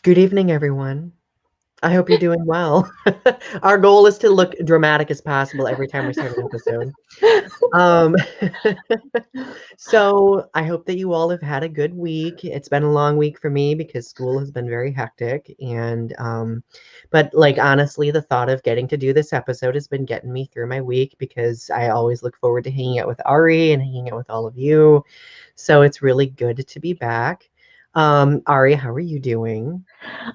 Good evening, everyone. I hope you're doing well. Our goal is to look dramatic as possible every time we start an episode. Um, so I hope that you all have had a good week. It's been a long week for me because school has been very hectic. But like honestly, the thought of getting to do this episode has been getting me through my week because I always look forward to hanging out with Ari and hanging out with all of you. So it's really good to be back. Ari, how are you doing?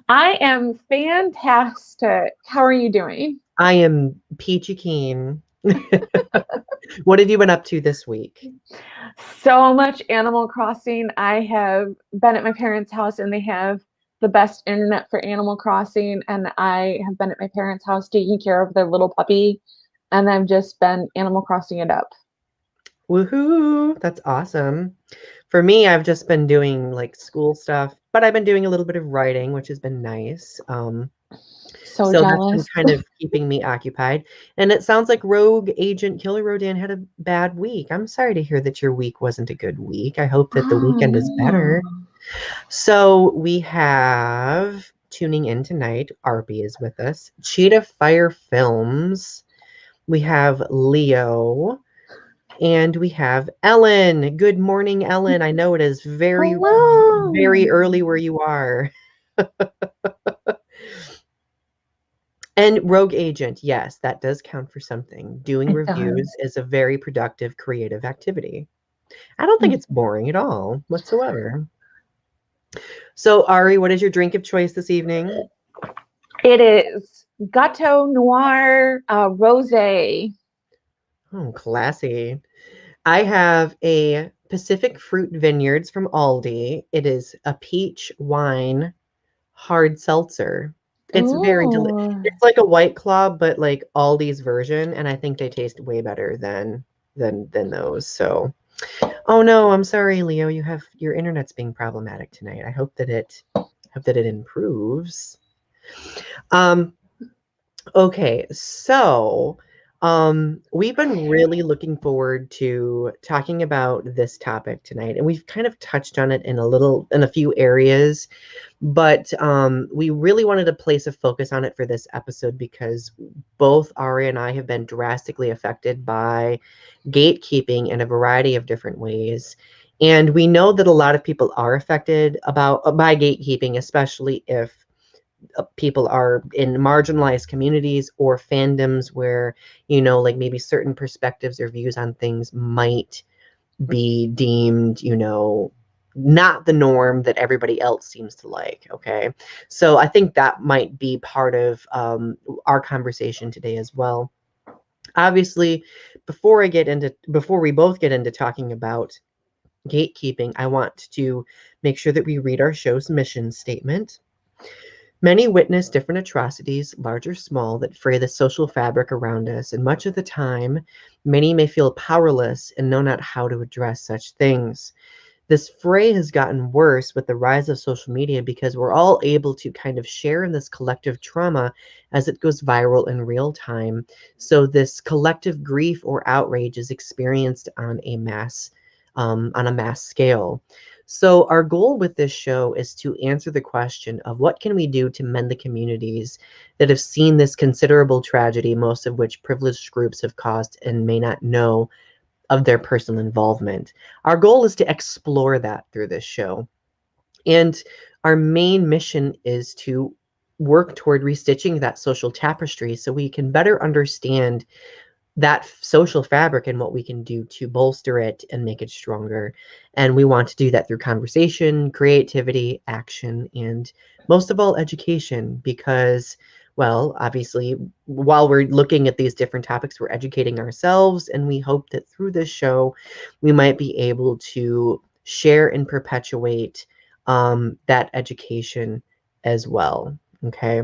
I am fantastic. How are you doing? I am peachy keen. What have you been up to this week? So much Animal Crossing. I have been at my parents' house and they have the best internet for Animal Crossing. And I have been at my parents' house taking care of their little puppy. And I've just been Animal Crossing it up. Woohoo! That's awesome. For me, I've just been doing like school stuff, but I've been doing a little bit of writing, which has been nice. So So that's been jealous. kind of keeping me occupied. And it sounds like Rogue Agent Killer Rodan had a bad week. I'm sorry to hear that your week wasn't a good week. I hope that the Oh, weekend is better. no. So we have tuning in tonight. Arby is with us. Cheetah Fire Films. We have Leo. And we have Ellen. Good morning, Ellen. I know it is very, very Hello. early where you are. And Rogue Agent, yes, that does count for something. Doing It reviews does. is a very productive, creative activity. I don't think it's boring at all, whatsoever. So, Ari, what is your drink of choice this evening? It is Gateau Noir Rosé. Oh, classy. I have a Pacific Fruit Vineyards from Aldi. It is a peach wine hard seltzer. It's very Ooh. it's like a White Claw, but like Aldi's version, and I think they taste way better than those. So, oh no, I'm sorry, Leo. You have your internet's being problematic tonight. I hope that it improves. Um, Okay, so we've been really looking forward to talking about this topic tonight, and we've kind of touched on it in a few areas, but we really wanted to place a focus on it for this episode because both Ari and I have been drastically affected by gatekeeping in a variety of different ways. And we know that a lot of people are affected by gatekeeping, especially if people are in marginalized communities or fandoms where, like maybe certain perspectives or views on things might be deemed, not the norm that everybody else seems to like. Okay. So I think that might be part of our conversation today as well. Obviously, before we both get into talking about gatekeeping, I want to make sure that we read our show's mission statement. Many witness different atrocities, large or small, that fray the social fabric around us, and much of the time, many may feel powerless and know not how to address such things. This fray has gotten worse with the rise of social media because we're all able to kind of share in this collective trauma as it goes viral in real time. So this collective grief or outrage is experienced on a mass scale. So our goal with this show is to answer the question of what can we do to mend the communities that have seen this considerable tragedy, most of which privileged groups have caused and may not know of their personal involvement. Our goal is to explore that through this show. And our main mission is to work toward restitching that social tapestry so we can better understand that social fabric and what we can do to bolster it and make it stronger. And we want to do that through conversation, creativity, action, and most of all, education. Because, well, obviously, while we're looking at these different topics, we're educating ourselves. And we hope that through this show, we might be able to share and perpetuate that education as well. Okay.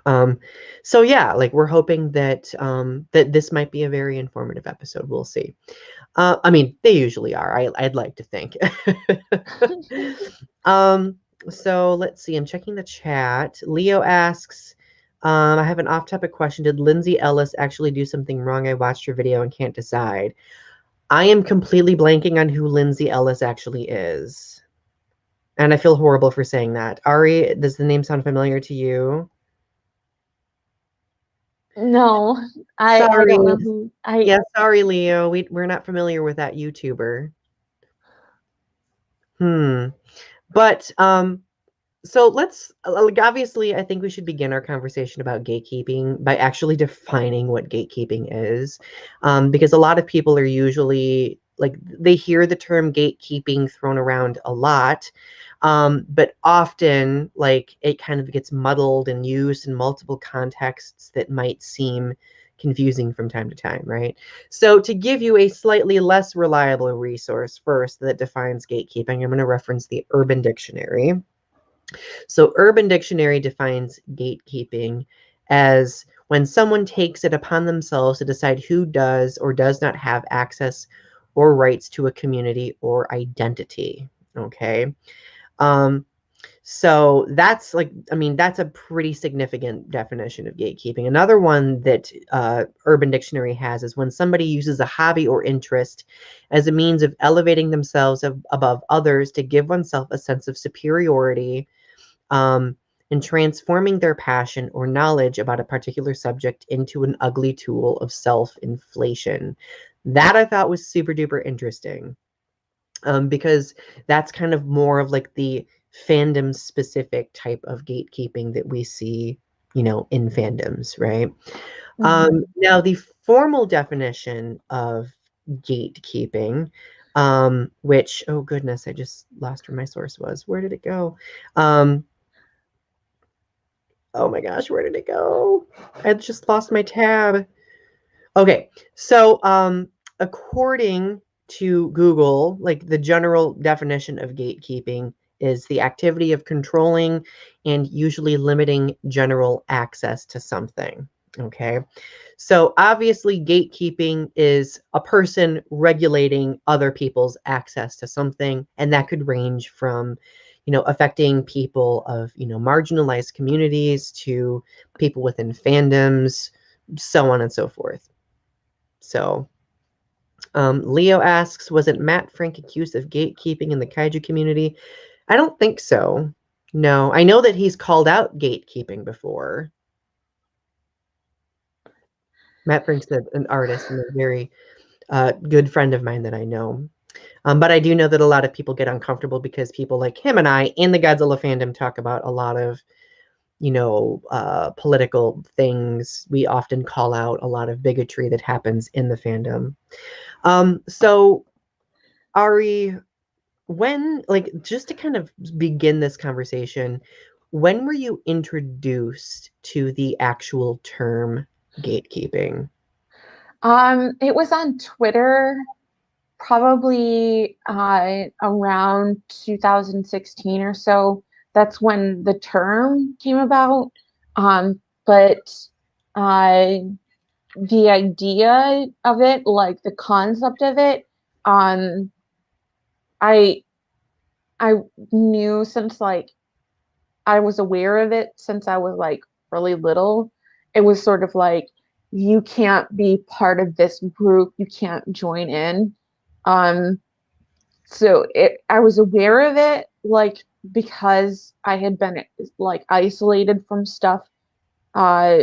Um, so yeah, like we're hoping that this might be a very informative episode. We'll see. I mean, they usually are. I'd like to think. um, so let's see. I'm checking the chat. Leo asks, I have an off-topic question. Did Lindsay Ellis actually do something wrong? I watched her video and can't decide. I am completely blanking on who Lindsay Ellis actually is. And I feel horrible for saying that. Ari, does the name sound familiar to you? No, I Sorry. don't know who I Yeah, sorry, Leo. We're not familiar with that YouTuber. Hmm. But so let's like obviously I think we should begin our conversation about gatekeeping by actually defining what gatekeeping is. Because a lot of people are usually like they hear the term gatekeeping thrown around a lot. But often like it kind of gets muddled and used in multiple contexts that might seem confusing from time to time, right? So to give you a slightly less reliable resource first that defines gatekeeping, I'm going to reference the Urban Dictionary. So, Urban Dictionary defines gatekeeping as when someone takes it upon themselves to decide who does or does not have access or rights to a community or identity. Okay. Um, so that's like, I mean, that's a pretty significant definition of gatekeeping. Another one that Urban Dictionary has is when somebody uses a hobby or interest as a means of elevating themselves above others to give oneself a sense of superiority, um, and transforming their passion or knowledge about a particular subject into an ugly tool of self inflation. That I thought was super duper interesting, because that's kind of more of like the fandom specific type of gatekeeping that we see, in fandoms, right? Mhm. Now, the formal definition of gatekeeping, which, oh goodness, I just lost where my source was. Where did it go? Um, Oh my gosh, where did it go? I just lost my tab. Okay, so according to Google, like the general definition of gatekeeping is the activity of controlling and usually limiting general access to something. Okay, so obviously, gatekeeping is a person regulating other people's access to something, and that could range from, affecting people of, marginalized communities to people within fandoms, so on and so forth. So, Leo asks, was it Matt Frank accused of gatekeeping in the kaiju community? I don't think so. No, I know that he's called out gatekeeping before. Matt Frank's an artist and a very good friend of mine that I know. But I do know that a lot of people get uncomfortable because people like him and I in the Godzilla fandom talk about a lot of, political things. We often call out a lot of bigotry that happens in the fandom. So Ari, when, like, just to kind of begin this conversation, when were you introduced to the actual term gatekeeping? It was on Twitter probably around 2016 or so. That's when the term came about. But uh, the idea of it, like the concept of it, um, I I knew since like I was aware of it since I was like really little. It was sort of like you can't be part of this group, you can't join in. Um, so I was aware of it like because I had been like isolated from stuff uh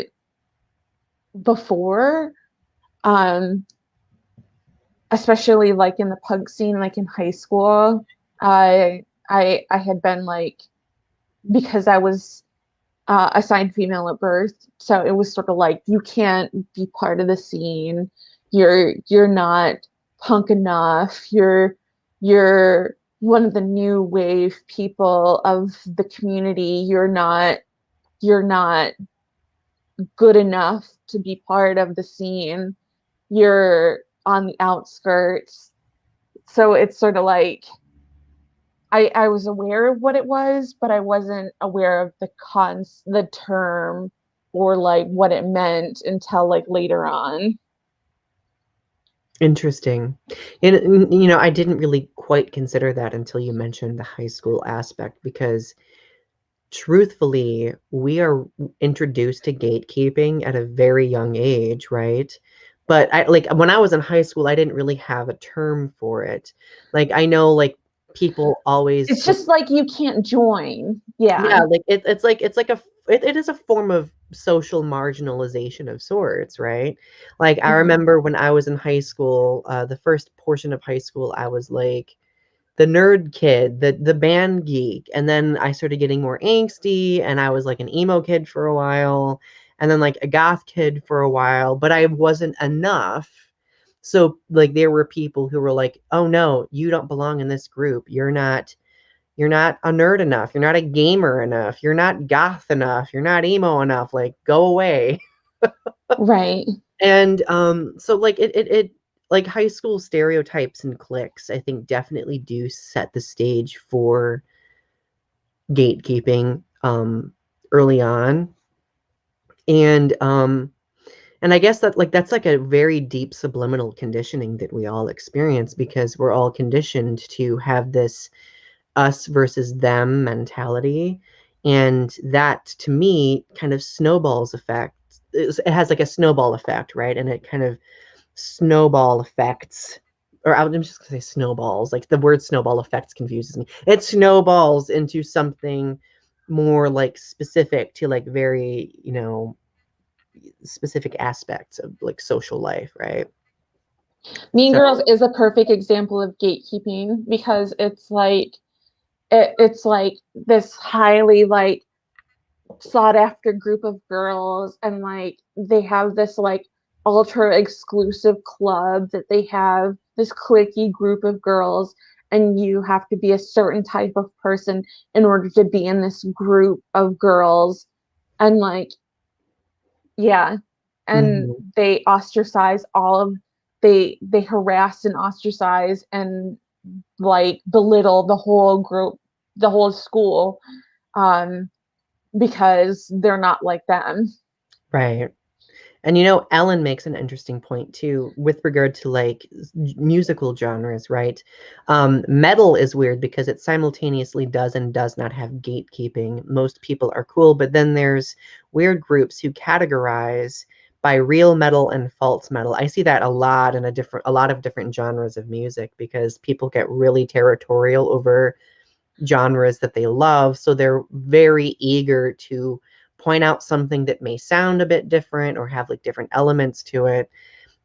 before, um especially like in the punk scene, like in high school. I had been like, because I was assigned female at birth, so it was sort of like you can't be part of the scene. You're not punk enough. You're one of the new wave people of the community. You're not good enough to be part of the scene. You're on the outskirts. So it's sort of like I was aware of what it was, but I wasn't aware of the term or like what it meant until like later on. Interesting. And, I didn't really quite consider that until you mentioned the high school aspect because truthfully, we are introduced to gatekeeping at a very young age, right? But I like when I was in high school, I didn't really have a term for it. Like I know like people always It's just like you can't join. Yeah. yeah, like it's like it is a form of social marginalization of sorts, right? Like I Mhm. remember when I was in high school, the first portion of high school, I was like the nerd kid, the band geek, and then I started getting more angsty, and I was like an emo kid for a while, and then like a goth kid for a while, but I wasn't enough. So like there were people who were like, "Oh no, you don't belong in this group. You're not a nerd enough. You're not a gamer enough. You're not goth enough. You're not emo enough. Like, go away." Right. And so like it like high school stereotypes and cliques, I think definitely do set the stage for gatekeeping early on. And and I guess that like that's like a very deep subliminal conditioning that we all experience because we're all conditioned to have this us versus them mentality. And that to me kind of snowballs effect. It has like a snowball effect, right? And it kind of snowball effects, or I'm just gonna say snowballs. Like the word snowball effects confuses me. It snowballs into something more like specific to like very, specific aspects of like social life, right? Mean So, Girls is a perfect example of gatekeeping because it's like this highly like sought after group of girls, and like they have this like ultra exclusive club that they have this cliquey group of girls, and you have to be a certain type of person in order to be in this group of girls. And like, yeah, and mhm, they ostracize all of they harass and ostracize and like belittle the whole group, the whole school, um because they're not like them. right. And Ellen makes an interesting point too with regard to like musical genres, right? Metal is weird because it simultaneously does and does not have gatekeeping. Most people are cool, but then there's weird groups who categorize by real metal and false metal. I see that a lot in a lot of different genres of music because people get really territorial over genres that they love. So they're very eager to point out something that may sound a bit different or have like different elements to it.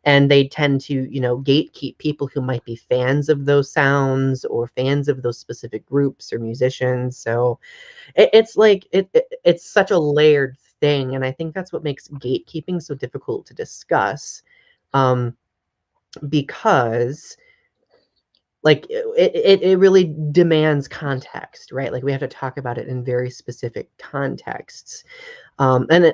And they tend to, gatekeep people who might be fans of those sounds or fans of those specific groups or musicians. So it's like it's such a layered thing, and I think that's what makes gatekeeping so difficult to discuss, um, because like it really demands context, right? Like we have to talk about it in very specific contexts.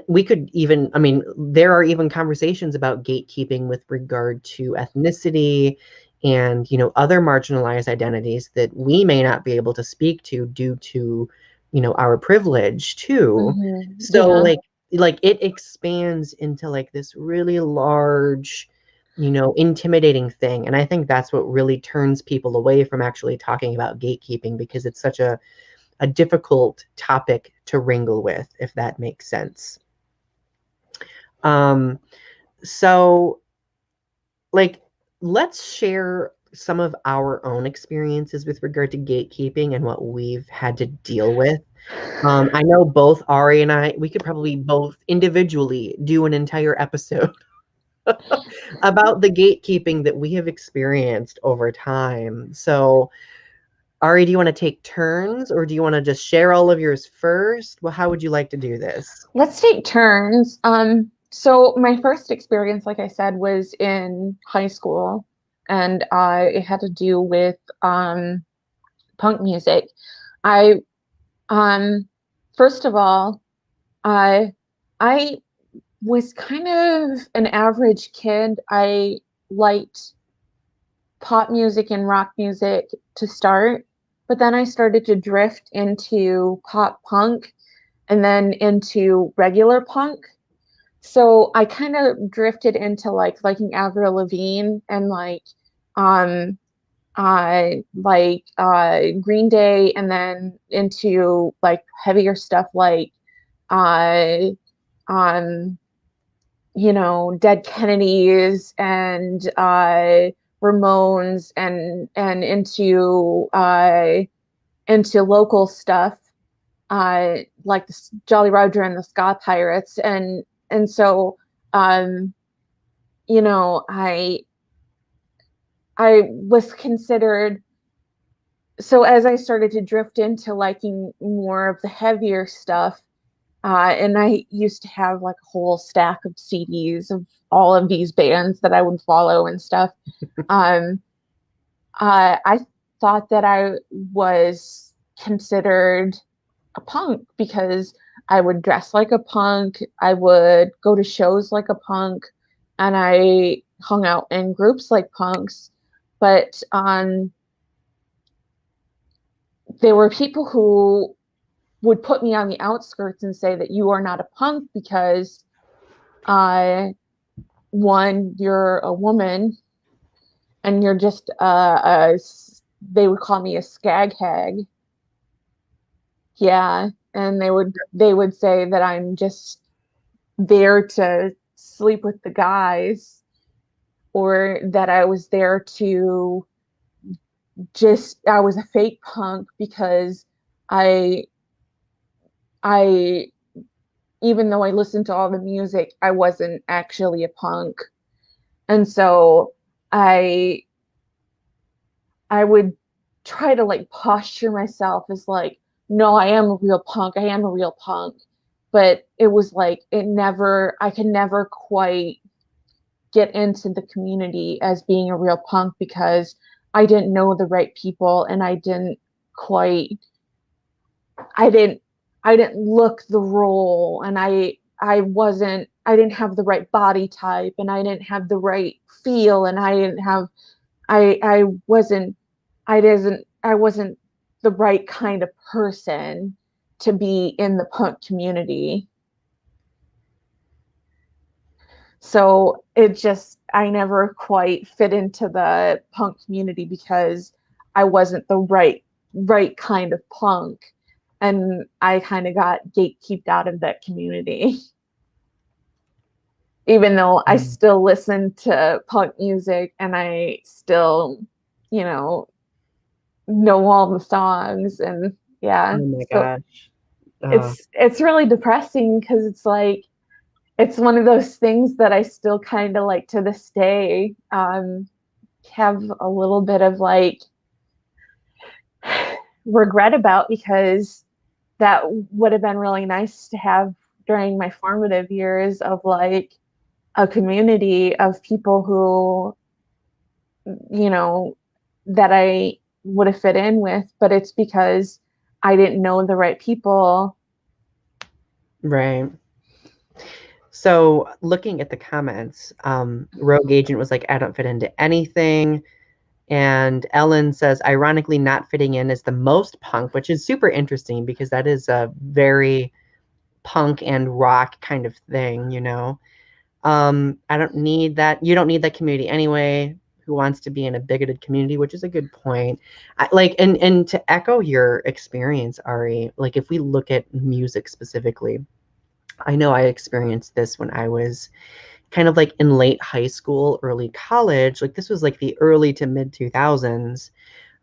We could even, I mean, there are even conversations about gatekeeping with regard to ethnicity and, other marginalized identities that we may not be able to speak to due to, our privilege too. So Yeah. like it expands into like this really large, intimidating thing. And I think that's what really turns people away from actually talking about gatekeeping because it's such a difficult topic to wrangle with, if that makes sense. Um, so like let's share some of our own experiences with regard to gatekeeping and what we've had to deal with. I know both Ari and I, we could probably both individually do an entire episode about the gatekeeping that we have experienced over time. So, Ari, do you want to take turns or do you want to just share all of yours first? Well, how would you like to do this? Let's take turns. So my first experience, like I said, was in high school, and it had to do with punk music. I um first of all, I I was kind of an average kid. I liked pop music and rock music to start, but then I started to drift into pop punk and then into regular punk. So I kind of drifted into like liking Avril Lavigne and um Green Day, and then into like heavier stuff like uh um Dead Kennedys and Ramones and into local stuff, like the Jolly Roger and the Ska Pirates, and so um, you know, I was considered, so as I started to drift into liking more of the heavier stuff, and I used to have like a whole stack of CDs of all of these bands that I would follow and stuff. Um, I thought that I was considered a punk because I would dress like a punk, I would go to shows like a punk, and I hung out in groups like punks. But there were people who would put me on the outskirts and say that you are not a punk because uh, one, you're a woman and you're just they would call me a skag hag. Yeah, and they would say that I'm just there to sleep with the guys, or that I was there to just I was a fake punk because I I even though I listened to all the music, I wasn't actually a punk. And so I I would try to like posture myself as like, no, I am a real punk. I am a real punk. But it was like I could never quite get into the community as being a real punk because I didn't know the right people, and quite I didn't I didn't look the role, and I didn't have the right body type, and I didn't have the right feel, and I I wasn't the right kind of person to be in the punk community. So I never quite fit into the punk community because I wasn't the right kind of punk. And I kind of got gatekeeped out of that community. Even though I Mm. still listen to punk music and I still, you know all the songs, and Oh yeah. my So gosh. it's really depressing because it's like it's one of those things that I still kind of like to this day have a little bit of like regret about, because that would have been really nice to have during my formative years of like a community of people who, you know, that I would have fit in with, but it's because I didn't know the right people. Right. So looking at the comments, Rogue Agent was like, I don't fit into anything. And Ellen says, ironically, not fitting in is the most punk, which is super interesting because that is a very punk and rock kind of thing, you know. I don't need that. You don't need that community anyway. Who wants to be in a bigoted community, which is a good point. And to echo your experience, Ari, like if we look at music specifically, I know I experienced this when I was kind of like in late high school, early college. Like this was like the early to mid 2000s.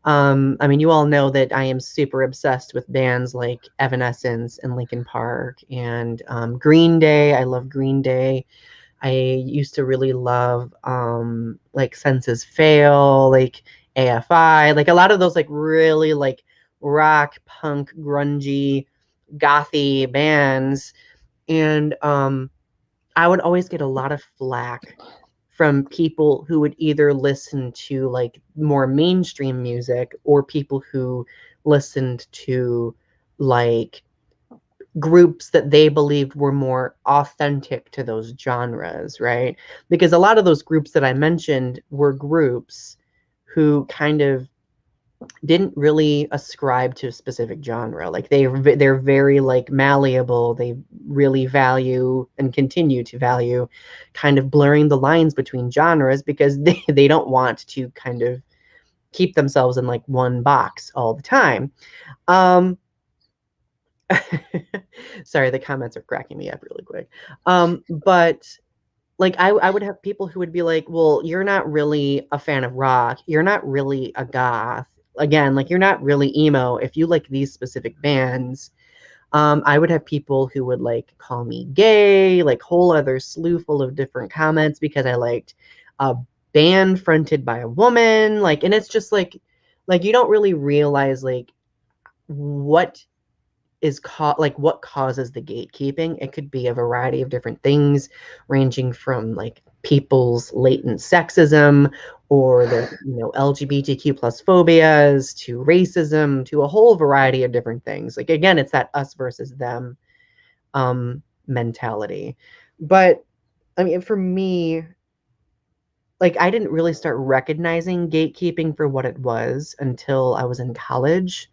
I mean, you all know that I am super obsessed with bands like Evanescence and Linkin Park and Green Day. I love Green Day. I used to really love like Senses Fail, like AFI, like a lot of those like really like rock, punk, grungy, gothy bands. And I would always get a lot of flack from people who would either listen to like more mainstream music or people who listened to like groups that they believed were more authentic to those genres, right? Because a lot of those groups that I mentioned were groups who kind of didn't really ascribe to a specific genre. Like they're very like malleable. They really value and continue to value kind of blurring the lines between genres because they don't want to kind of keep themselves in like one box all the time. Um Sorry, the comments are cracking me up really quick. But like I would have people who would be like, well, you're not really a fan of rock. You're not really a goth. Again, like you're not really emo if you like these specific bands. I would have people who would like call me gay, like whole other slew full of different comments because I liked a band fronted by a woman. Like, and it's just like you don't really realize like what is like what causes the gatekeeping. It could be a variety of different things, ranging from like people's latent sexism or their LGBTQ plus phobias to racism to a whole variety of different things. Like again, it's that us versus them mentality. But I mean, for me, like I didn't really start recognizing gatekeeping for what it was until I was in college,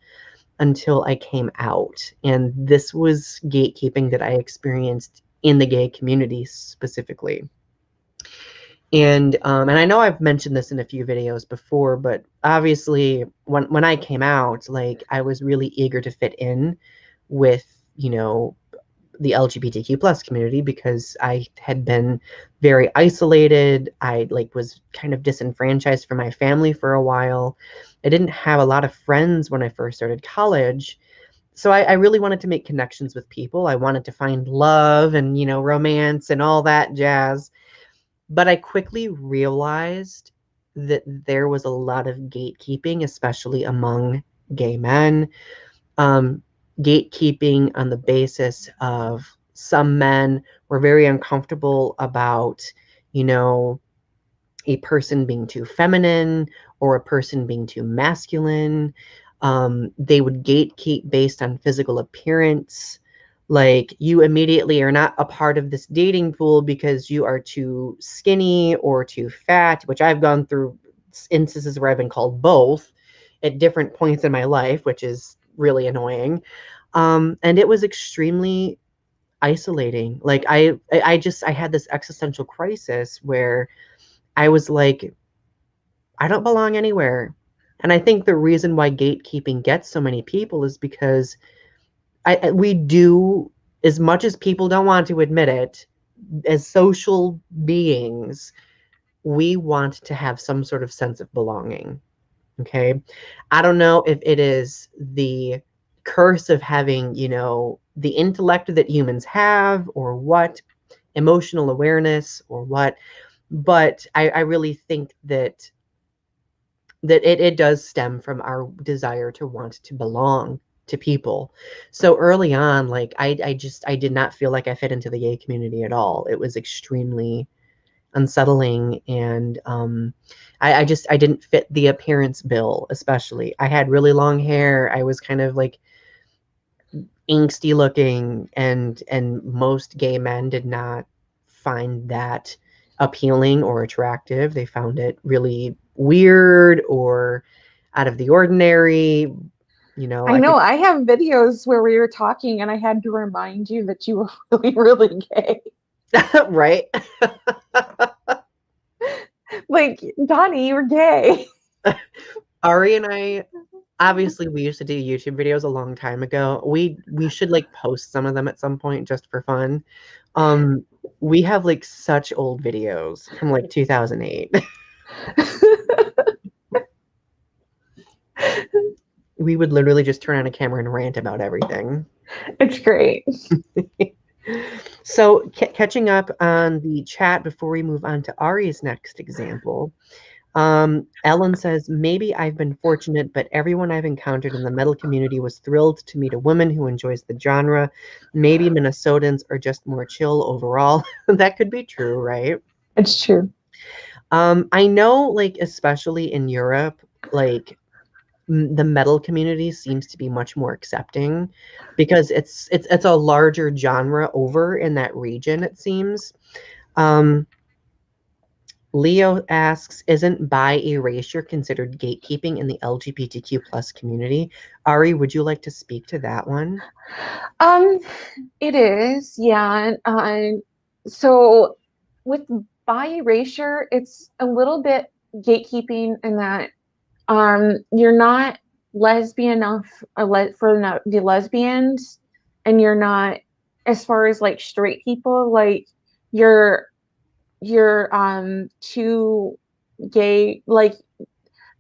until I came out. And this was gatekeeping that I experienced in the gay community specifically. And I know I've mentioned this in a few videos before, but obviously when I came out, like I was really eager to fit in with, the LGBTQ plus community because I had been very isolated. I like was kind of disenfranchised from my family for a while. I didn't have a lot of friends when I first started college. So I really wanted to make connections with people. I wanted to find love and, romance and all that jazz. But I quickly realized that there was a lot of gatekeeping, especially among gay men. Um, Gatekeeping on the basis of some men were very uncomfortable about, you know, a person being too feminine or a person being too masculine. They would gatekeep based on physical appearance. Like you immediately are not a part of this dating pool because you are too skinny or too fat, which I've gone through instances where I've been called both at different points in my life, which is really annoying. And it was extremely isolating. Like I had this existential crisis where I was like, I don't belong anywhere. And I think the reason why gatekeeping gets so many people is because we do, as much as people don't want to admit it, as social beings, we want to have some sort of sense of belonging. Okay. I don't know if it is the curse of having, the intellect that humans have or what, emotional awareness or what, but I really think that it does stem from our desire to want to belong to people. So early on, like I did not feel like I fit into the gay community at all. It was extremely unsettling, and I didn't fit the appearance bill. Especially I had really long hair. I was kind of like angsty looking, and most gay men did not find that appealing or attractive. They found it really weird or out of the ordinary. I I know could I have videos where we were talking and I had to remind you that you were really, really gay. right. Like, Donny, you were gay. Ari and I, obviously we used to do YouTube videos a long time ago. We should like post some of them at some point just for fun. Um we have like such old videos from like 2008. We would literally just turn on a camera and rant about everything. It's great. So, catching up on the chat before we move on to Ari's next example. Ellen says, maybe I've been fortunate, but everyone I've encountered in the metal community was thrilled to meet a woman who enjoys the genre. Maybe Minnesotans are just more chill overall. That could be true, right? It's true. I know, like, especially in Europe, like, the metal community seems to be much more accepting because it's a larger genre over in that region, it seems. Um, Leo asks, isn't bi erasure considered gatekeeping in the LGBTQ plus community? Ari, would you like to speak to that one? Um, it is, yeah. So with bi erasure, it's a little bit gatekeeping in that you're not lesbian enough for the lesbians, and you're not as far as like straight people, like you're you're too gay, like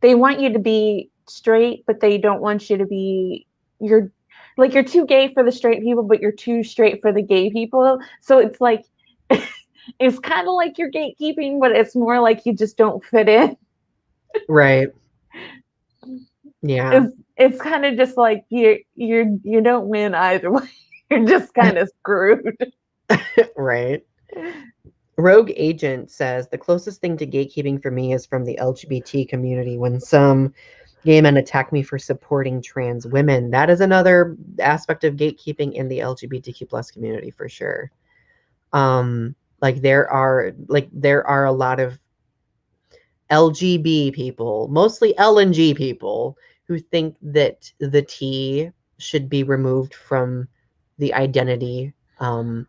they want you to be straight, but they don't want you to be, you're like you're too gay for the straight people, but you're too straight for the gay people. So it's like it's kind of like you're gatekeeping, but it's more like you just don't fit in. Right. Yeah. It's kind of just like you don't win either way. You're just kind of screwed. Right. Rogue Agent says the closest thing to gatekeeping for me is from the LGBT community when some gay men attack me for supporting trans women. That is another aspect of gatekeeping in the LGBTQ plus community for sure. There are a lot of LGB people, mostly L and G people, who think that the T should be removed from the identity Um,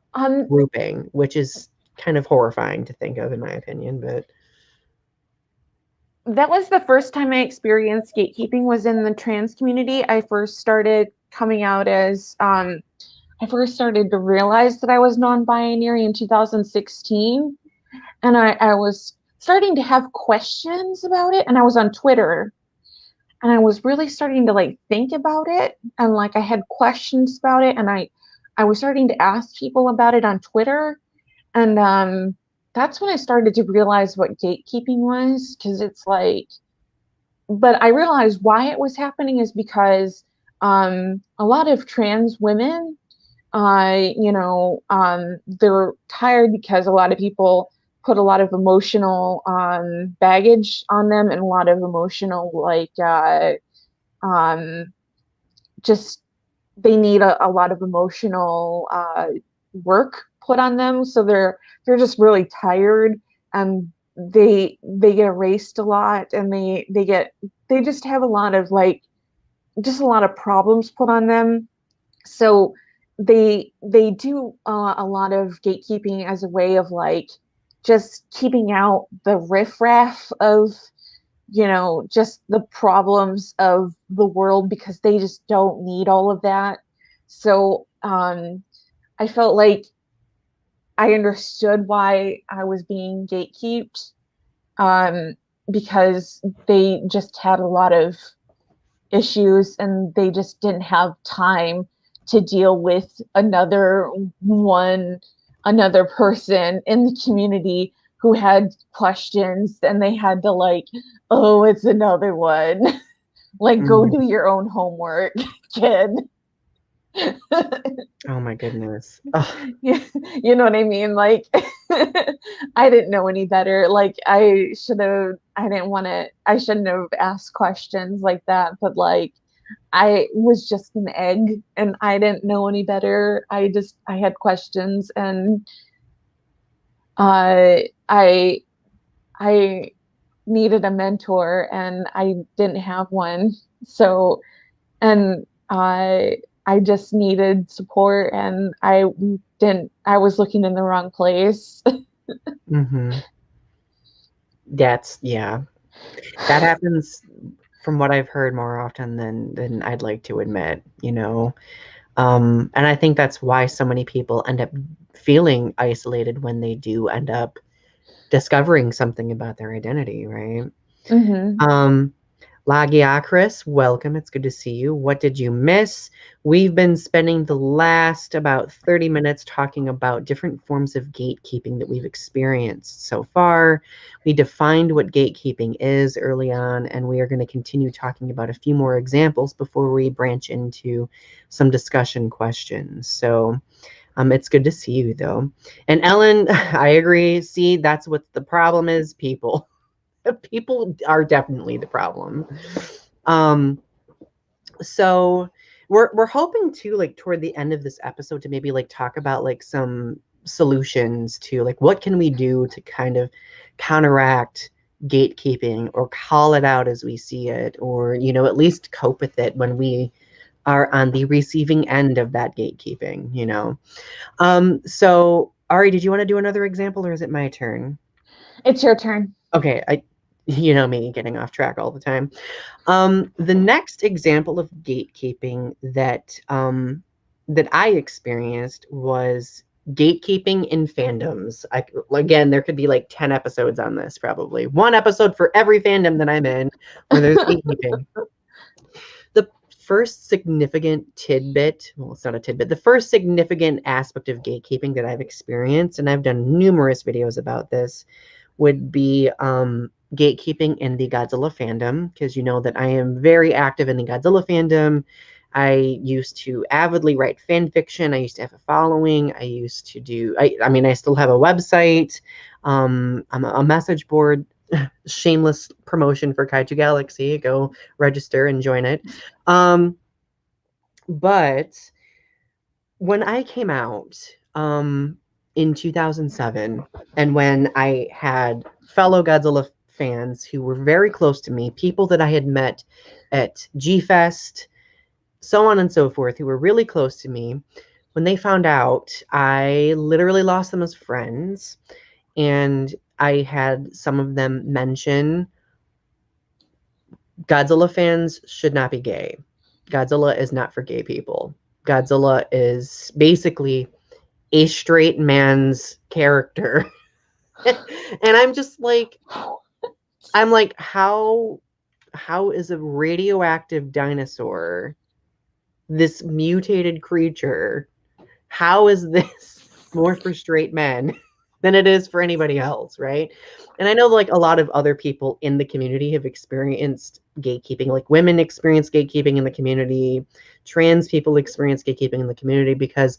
grouping, which is kind of horrifying to think of, in my opinion. But that was the first time I experienced gatekeeping was in the trans community. I first started coming out as I first started to realize that I was non-binary in 2016, and I was starting to have questions about it, and I was on Twitter, and I was really starting to like think about it, and like I had questions about it, and I was starting to ask people about it on Twitter, and that's when I started to realize what gatekeeping was, because it's like, but I realized why it was happening is because a lot of trans women, they're tired because a lot of people put a lot of emotional baggage on them and a lot of emotional um, just they need a lot of emotional work put on them, so they're just really tired, and they get erased a lot, and they just have a lot of like just a lot of problems put on them. So they do a lot of gatekeeping as a way of like just keeping out the riffraff of just the problems of the world, because they just don't need all of that. So I felt like I understood why I was being gatekept, um, because they just had a lot of issues and they just didn't have time to deal with another person in the community who had questions, and they had to like, oh, it's another one. Like, go mhm. do your own homework, kid. Oh my goodness. Ugh. You know what I mean? Like, I didn't know any better. Like, I didn't want to, I shouldn't have asked questions like that. But like, I was just an egg and I didn't know any better. I had questions, and I, I needed a mentor and I didn't have one. So, and I just needed support, and I was looking in the wrong place. Mhm. Yeah. That happens from what I've heard more often than I'd like to admit. And I think that's why so many people end up feeling isolated when they do end up discovering something about their identity, right? Hmm. Um, Lagiacris, welcome. It's good to see you. What did you miss? We've been spending the last about 30 minutes talking about different forms of gatekeeping that we've experienced so far. We defined what gatekeeping is early on, and we are going to continue talking about a few more examples before we branch into some discussion questions. So it's good to see you, though. And Ellen, I agree. See, that's what the problem is, people. People are definitely the problem. Um, so we're hoping to like toward the end of this episode to maybe like talk about like some solutions to like what can we do to kind of counteract gatekeeping or call it out as we see it, or at least cope with it when we are on the receiving end of that gatekeeping. So Ari, did you want to do another example or is it my turn? It's your turn. Okay, you know me getting off track all the time. The next example of gatekeeping that I experienced was gatekeeping in fandoms. Again, there could be like 10 episodes on this, probably. One episode for every fandom that I'm in where there's gatekeeping. The first significant tidbit, well, it's not a tidbit, the first significant aspect of gatekeeping that I've experienced, and I've done numerous videos about this, would be gatekeeping in the Godzilla fandom, because you know that I am very active in the Godzilla fandom. I used to avidly write fan fiction. I used to have a following. I used to do, I mean, I still have a website. I'm a message board. Shameless promotion for Kaiju Galaxy. Go register and join it. But when I came out in 2007, and when I had fellow Godzilla fans who were very close to me, people that I had met at G Fest, so on and so forth, who were really close to me, when they found out, I literally lost them as friends. And I had some of them mention Godzilla fans should not be gay. Godzilla is not for gay people. Godzilla is basically a straight man's character. And I'm just like, how is a radioactive dinosaur, this mutated creature, how is this more for straight men than it is for anybody else, right? And I know like a lot of other people in the community have experienced gatekeeping, like women experience gatekeeping in the community, trans people experience gatekeeping in the community, because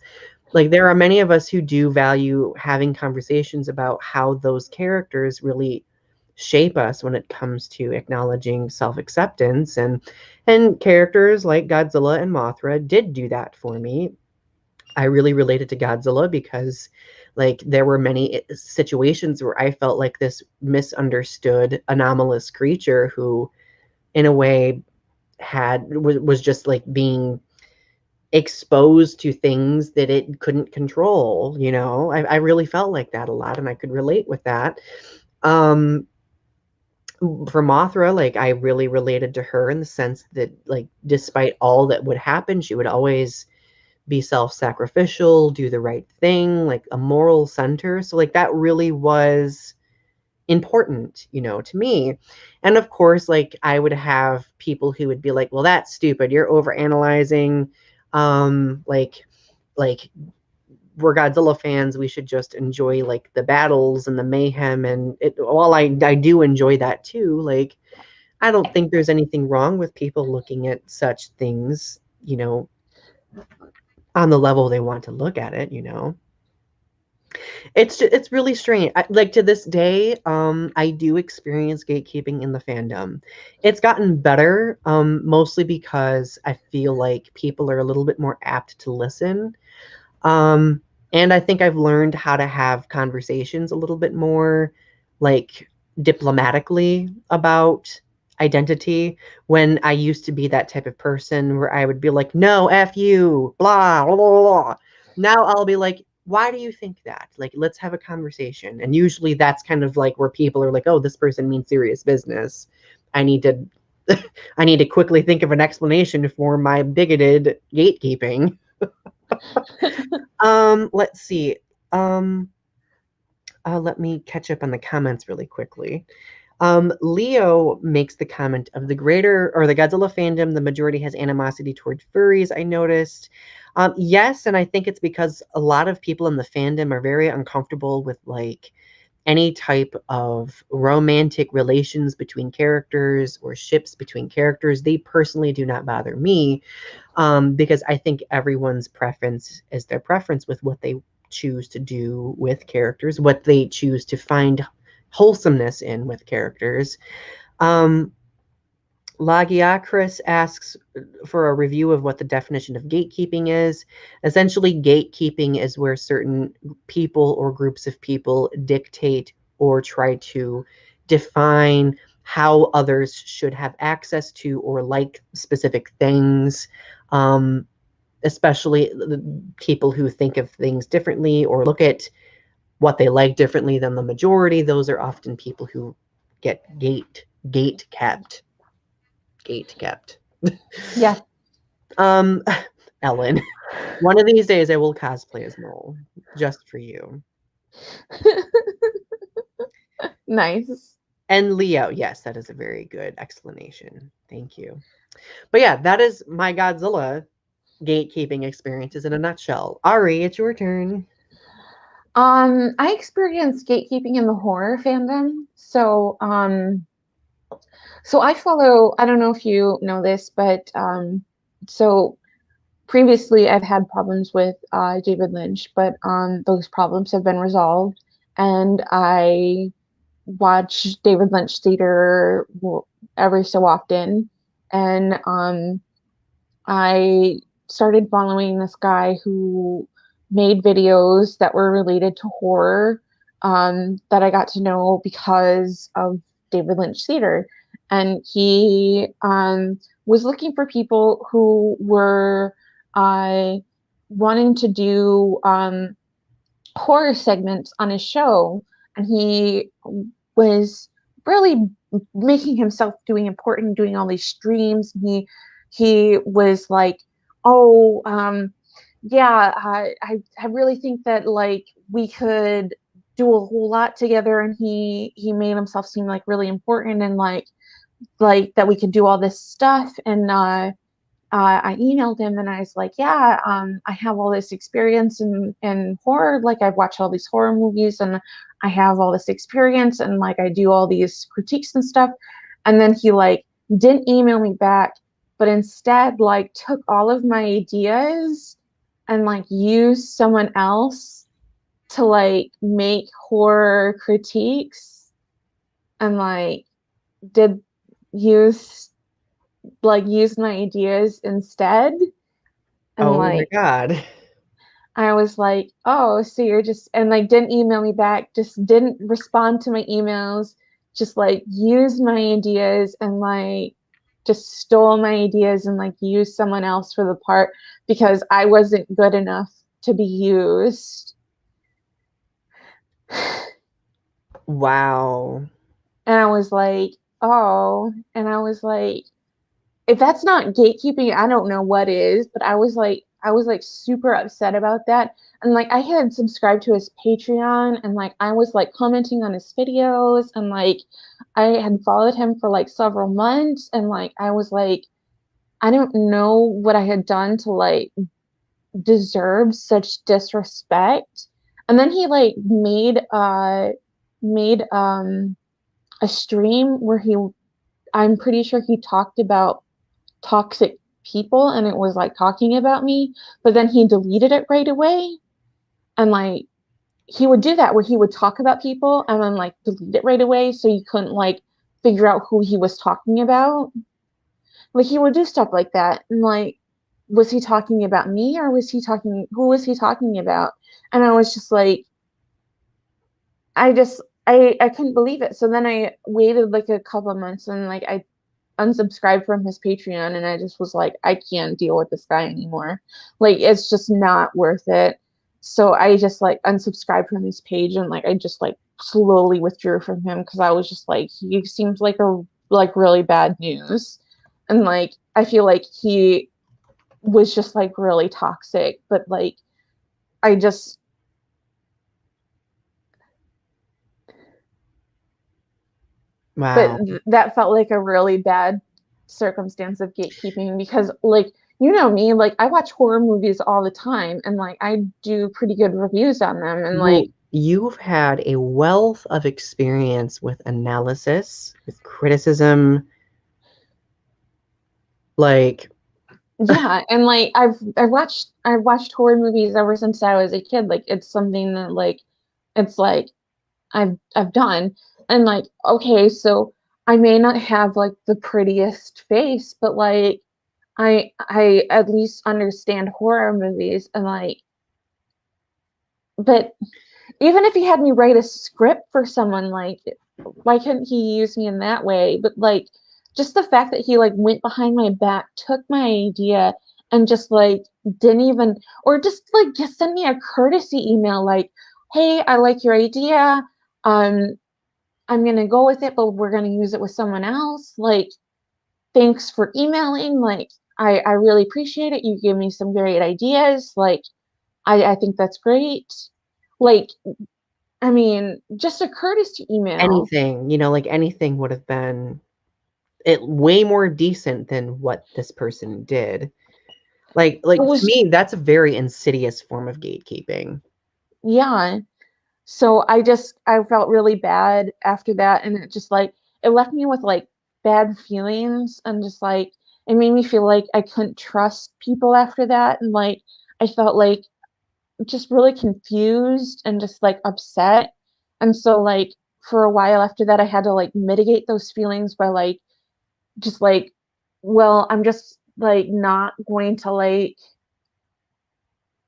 like there are many of us who do value having conversations about how those characters really shape us when it comes to acknowledging self-acceptance, and characters like Godzilla and Mothra did do that for me. I really related to Godzilla because like there were many situations where I felt like this misunderstood anomalous creature who in a way was just like being exposed to things that it couldn't control, you know. I really felt like that a lot, and I could relate with that. For Mothra, like I really related to her in the sense that like despite all that would happen, she would always be self-sacrificial, do the right thing, like a moral center. So like that really was important, you know, to me. And of course, like I would have people who would be like, well, that's stupid. You're over analyzing. Like we're Godzilla fans, we should just enjoy like the battles and the mayhem. And it, while I do enjoy that too, like I don't think there's anything wrong with people looking at such things, you know, on the level they want to look at it, you know. It's really strange. Like to this day, I do experience gatekeeping in the fandom. It's gotten better, mostly because I feel like people are a little bit more apt to listen. And I think I've learned how to have conversations a little bit more like diplomatically about identity, when I used to be that type of person where I would be like, no, F you, blah, blah, blah, blah. Now I'll be like, why do you think that? Like, let's have a conversation. And usually that's kind of like where people are like, oh, this person means serious business. I need to I need to quickly think of an explanation for my bigoted gatekeeping. Let's see. Um, Let me catch up on the comments really quickly. Leo makes the comment of the greater or the Godzilla fandom, the majority has animosity toward furries, I noticed. Yes, and I think it's because a lot of people in the fandom are very uncomfortable with like any type of romantic relations between characters or ships between characters. They personally do not bother me, because I think everyone's preference is their preference with what they choose to do with characters, what they choose to find wholesomeness in with characters. Um, Lagiacris asks for a review of what the definition of gatekeeping is. Essentially, gatekeeping is where certain people or groups of people dictate or try to define how others should have access to or like specific things. Especially the people who think of things differently or look at what they like differently than the majority. Those are often people who get gate kept. Yeah. Um, Ellen. One of these days I will cosplay as Mole just for you. Nice. And Leo, yes, that is a very good explanation. Thank you. But yeah, that is my Godzilla gatekeeping experiences in a nutshell. Ari, it's your turn. I experienced gatekeeping in the horror fandom. So I follow, I don't know if you know this, but so previously I've had problems with David Lynch, but those problems have been resolved. And I watch David Lynch theater every so often. And I started following this guy who made videos that were related to horror that I got to know because of David Lynch theater. And he was looking for people who were uh, wanting to do horror segments on his show. And he was really making himself doing important, doing all these streams. He was like, oh, yeah, I really think that like we could do a whole lot together. And he made himself seem like really important and like that we could do all this stuff. And I emailed him and I was like, yeah, I have all this experience in horror. Like I've watched all these horror movies and I have all this experience and like I do all these critiques and stuff. And then he like didn't email me back, but instead like took all of my ideas and like used someone else to like make horror critiques and like did use used my ideas instead. And Oh my like God. I was like, oh, so you're just and like didn't email me back, just didn't respond to my emails, just like used my ideas and like just stole my ideas and like used someone else for the part because I wasn't good enough to be used. Wow. And I was like, oh, and I was like, if that's not gatekeeping, I don't know what is, but I was like super upset about that. And like I had subscribed to his Patreon and like I was like commenting on his videos and like I had followed him for like several months and like I was like I don't know what I had done to like deserve such disrespect. And then he like made a stream where he I'm pretty sure he talked about toxic people and it was like talking about me, but then he deleted it right away. And like he would do that where he would talk about people and then like delete it right away so you couldn't like figure out who he was talking about. Like he would do stuff like that. And like, was he talking about me or was he talking who was he talking about? And I was just like, I couldn't believe it. So then I waited like a couple of months and like I unsubscribed from his Patreon and I just was like, I can't deal with this guy anymore. Like it's just not worth it. So I just like unsubscribed from his page and like I just like slowly withdrew from him because I was just like he seems like a like really bad news. And like I feel like he was just like really toxic, but like I just but Wow. that felt like a really bad circumstance of gatekeeping because like you know me like I watch horror movies all the time and like I do pretty good reviews on them and Well, like you've had a wealth of experience with analysis, with criticism. Like, yeah and like I've watched horror movies ever since I was a kid like it's something that like it's like I've done and like okay so I may not have like the prettiest face but like I at least understand horror movies and like but even if he had me write a script for someone like why couldn't he use me in that way but like just the fact that he like went behind my back took my idea and just like didn't even or just send me a courtesy email like hey I like your idea um I'm gonna go with it but we're gonna use it with someone else like thanks for emailing like I really appreciate it. You give me some great ideas. Like, I think that's great. Like, I mean, just a courtesy email. Anything, like anything would have been it way more decent than what this person did. Like It to was, me, that's a very insidious form of gatekeeping. yeah. So I felt really bad after that. And it just like, it left me with like bad feelings and just like, it made me feel like I couldn't trust people after that. And like, I felt like just really confused and just like upset. And so like for a while after that, I had to like mitigate those feelings by like just like, well, I'm just like not going to like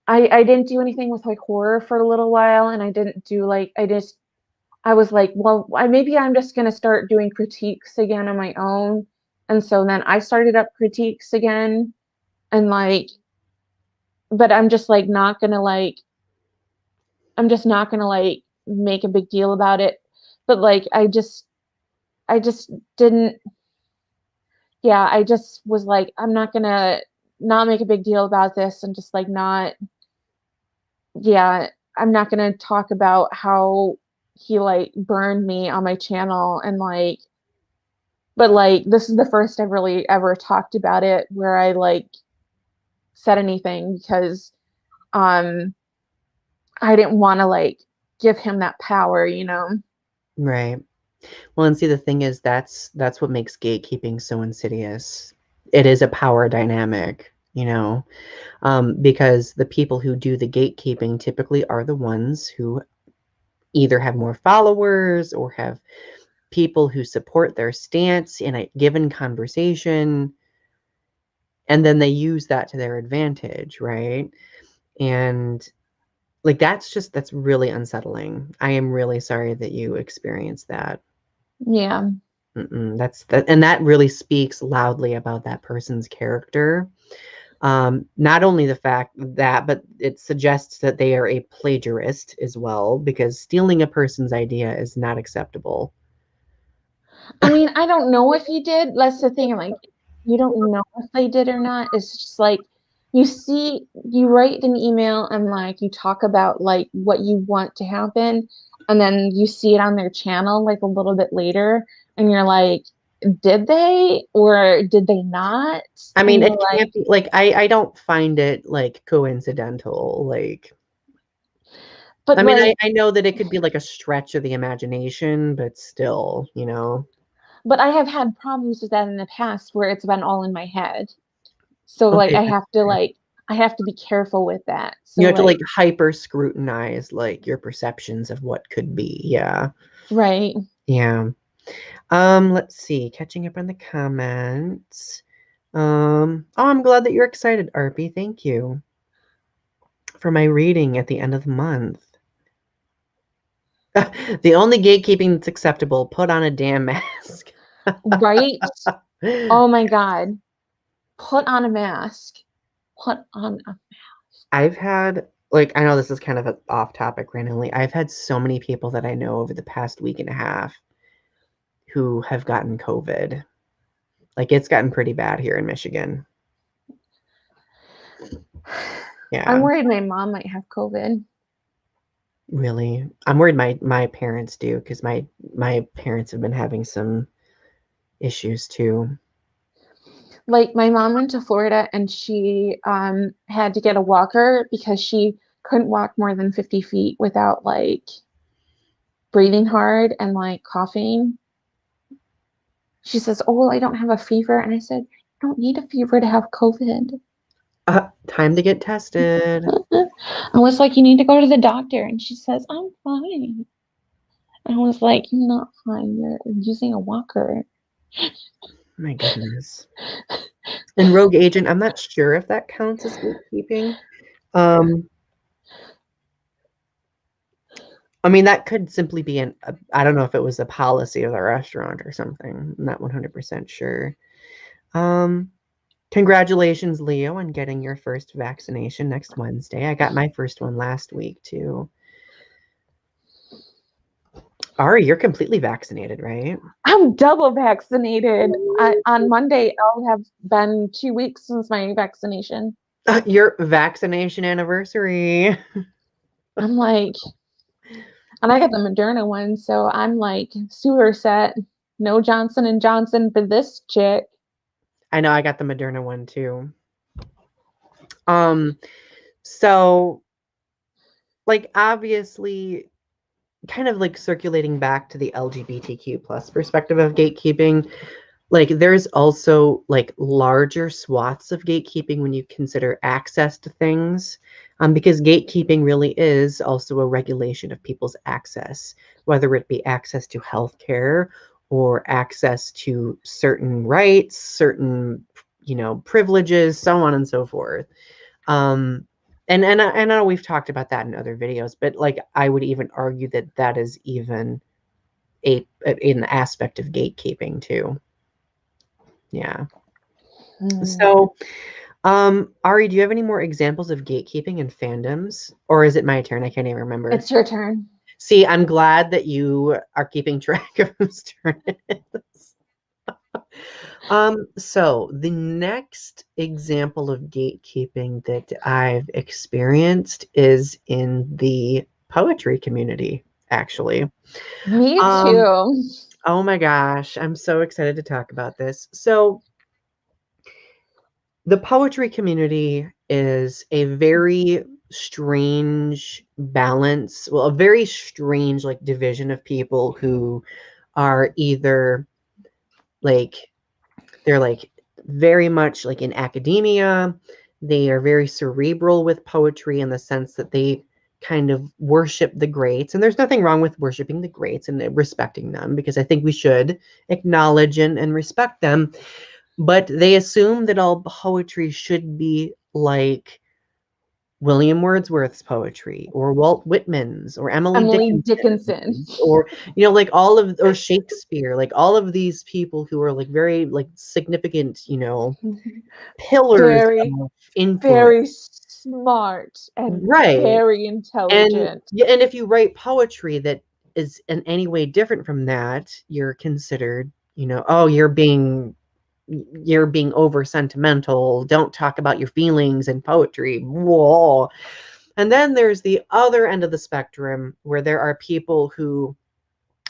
I didn't do anything with like horror for a little while and I didn't do like I was like, well, maybe I'm just gonna start doing critiques again on my own. And so then I started up critiques again and like but I'm just not gonna like make a big deal about it. But like I just didn't yeah, I just was like, I'm not gonna not make a big deal about this and just like not yeah, I'm not gonna talk about how he like burned me on my channel and like but like this is the first I've really ever talked about it where I like said anything because um I didn't want to like give him that power, you know. Right. Well, and see, the thing is, that's what makes gatekeeping so insidious. It is a power dynamic, because the people who do the gatekeeping typically are the ones who either have more followers or have people who support their stance in a given conversation, and then they use that to their advantage, right? And like that's really unsettling. I am really sorry that you experienced that. Yeah. That's that, and that really speaks loudly about that person's character. Not only the fact that, but it suggests that they are a plagiarist as well, because stealing a person's idea is not acceptable. I mean, I don't know if he did. That's the thing. Like, you don't know if they did or not. It's just like you write an email and like you talk about like what you want to happen, and then you see it on their channel like a little bit later, and you're like, did they or did they not? I And mean, you're it like, can't be like I don't find it like coincidental. Like, but I mean, like, I know that it could be like a stretch of the imagination, but still. but I have had problems with that in the past where it's been all in my head. So like Okay, that's fair. I have to be careful with that. You So have to like, like hyper scrutinize like your perceptions of what could be. Yeah. right. Yeah. Let's see. Catching up on the comments. Oh, I'm glad that you're excited, Arpy. Thank you for my reading at the end of the month. The only gatekeeping that's acceptable, put on a damn mask. Right? Oh my God. Put on a mask. Put on a I've had, like, I know this is kind of off topic randomly. I've had so many people that I know over the past week and a half who have gotten COVID. Like, it's gotten pretty bad here in Michigan. I'm Yeah, worried my mom might have COVID. really. I'm worried my parents do, because my parents have been having some issues too. Like my mom went to Florida and she had to get a walker because she couldn't walk more than 50 feet without like breathing hard and like coughing. She says, "Oh, well, I don't have a fever." And I said, "You don't need a fever to have COVID." Time to get tested. I was like, "You need to go to the doctor." And she says, "I'm fine." And I was like, "You're not fine. You're using a walker." My goodness. And Rogue Agent, I'm not sure if that counts as gatekeeping. Um, I mean, that could simply be I don't know if it was a policy of the restaurant or something. I'm not 100% sure. Um, Congratulations, Leo, on getting your first vaccination next Wednesday. I got my first one last week too. Ari, you're completely vaccinated, right? I'm double vaccinated. On Monday, I'll have been 2 weeks since my vaccination. Your vaccination anniversary. I'm like, and I got the Moderna one, so I'm like sewer set. No Johnson and Johnson for this chick. I know I got the Moderna one too. Um, so like obviously kind of like circulating back to the LGBTQ plus perspective of gatekeeping, like there's also like larger swaths of gatekeeping when you consider access to things, because gatekeeping really is also a regulation of people's access, whether it be access to healthcare or access to certain rights, certain privileges, so on and so forth. um and I know we've talked about that in other videos, but like I would even argue that that is even a an aspect of gatekeeping too. Yeah. So, Ari, do you have any more examples of gatekeeping in fandoms? Or is it my turn? I can't even remember. It's your turn. See, I'm glad that you are keeping track of whose turn it is. So the next example of gatekeeping that I've experienced is in the poetry community, actually. Me Um, too. oh my gosh, I'm so excited to talk about this. So the poetry community is a very strange balance, well, a very strange like division of people who are either like they're like very much like in academia. They are very cerebral with poetry in the sense that they kind of worship the greats. And there's nothing wrong with worshiping the greats and respecting them, because I think we should acknowledge and respect them. But they assume that all poetry should be like William Wordsworth's poetry or Walt Whitman's or Emily Emily Dickinson's, Dickinson. or like all of, or Shakespeare, like all of these people who are like very like significant, pillars Very, of influence. very smart and Right. very And intelligent. yeah, and if you write poetry that is in any way different from that, you're considered, oh, you're being over sentimental. Don't talk about your feelings in poetry. Whoa. And then there's the other end of the spectrum where there are people who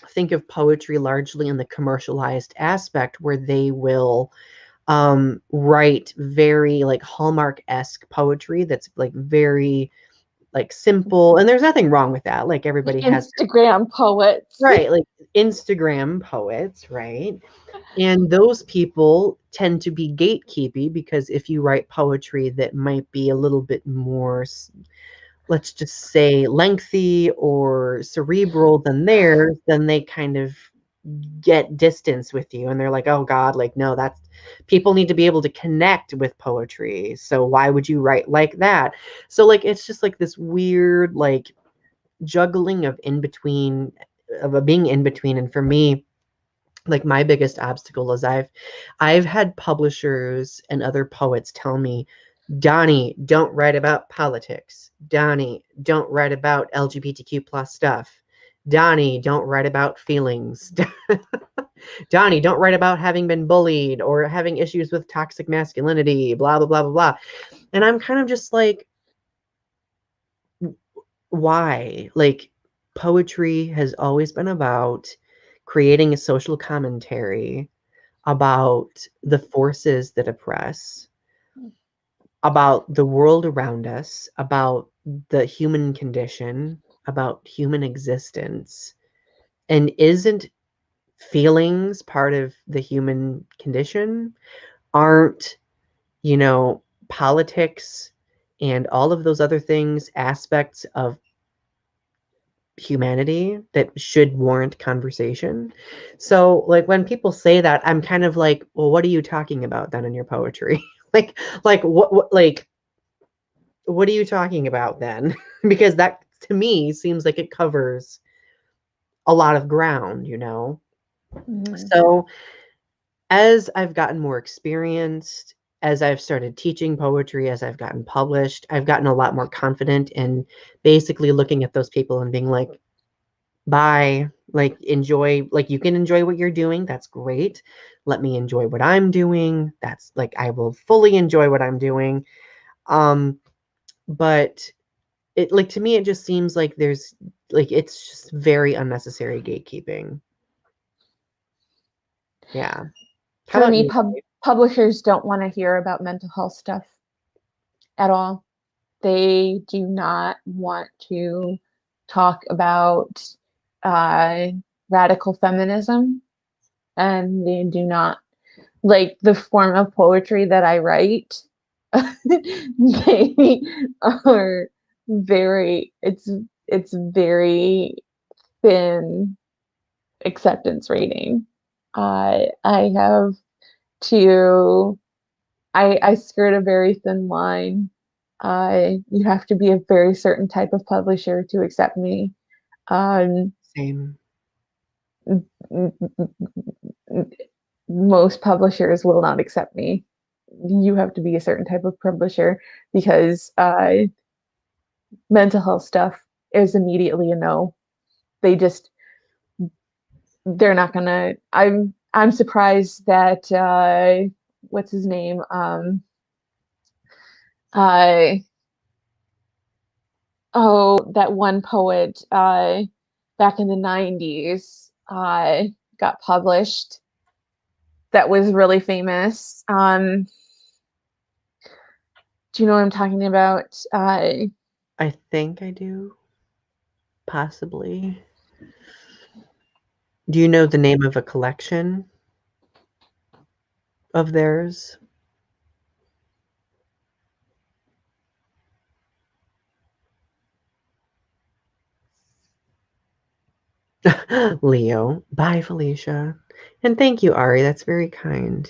think of poetry largely in the commercialized aspect, where they will write very like Hallmark-esque poetry that's like very like simple, and there's nothing wrong with that. Like The everybody has Instagram poets. right, like Instagram poets, right? And those people tend to be gatekeepy, because if you write poetry that might be a little bit more, let's just say, lengthy or cerebral than theirs, then they kind of get distance with you, and they're like, oh God, like, no, that's, people need to be able to connect with poetry. So why would you write like that? So like, it's just like this weird, like juggling of in between, of a being in between. And for me, like my biggest obstacle is I've had publishers and other poets tell me, Donny, don't write about politics. Donny, don't write about LGBTQ plus stuff. Donny, don't write about feelings. Donny, don't write about having been bullied or having issues with toxic masculinity, blah, blah, blah, blah, blah. And I'm kind of just like, why? Like, poetry has always been about creating a social commentary about the forces that oppress, about the world around us, about the human condition, about human existence. And isn't feelings part of the human condition? Aren't, politics and all of those other things aspects of humanity that should warrant conversation? So, like, when people say that, I'm kind of like, well, what are you talking about then in your poetry? like what are you talking about then? Because that to me seems like it covers a lot of ground. Mhm. So as I've gotten more experienced, as I've started teaching poetry, as I've gotten published, I've gotten a lot more confident in basically looking at those people and being like, Bye. Like enjoy, like you can enjoy what you're doing. That's great. Let me enjoy what I'm doing. That's like I will fully enjoy what I'm doing. Um, but it like to me it just seems like there's like it's just very unnecessary gatekeeping. Yeah. How For about me, you? publishers don't want to hear about mental health stuff at all. They do not want to talk about uh, radical feminism, and they do not like the form of poetry that I write. They are very, it's very thin acceptance rating. I have to, I skirt a very thin line. You have to be a very certain type of publisher to accept me. Um, Same. Most publishers will not accept me. You have to be a certain type of publisher because mental health stuff is immediately a no. They just they're not gonna. I'm surprised that what's his name uh that one poet back in the 90s got published that was really famous. Do you know what I'm talking about? I think I do. Possibly. Do you know the name of a collection of theirs? Leo. Bye, Felicia. And thank you, Ari. That's very kind.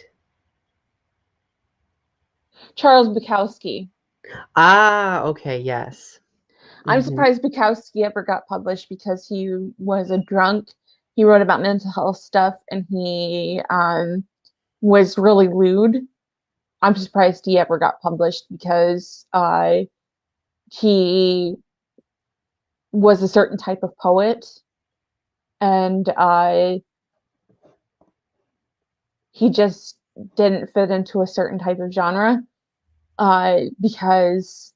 Charles Bukowski. Ah, okay, yes. I'm Hmm. surprised Bukowski ever got published because he was a drunk. He wrote about mental health stuff and he was really lewd. I'm surprised he ever got published because he was a certain type of poet and he just didn't fit into a certain type of genre because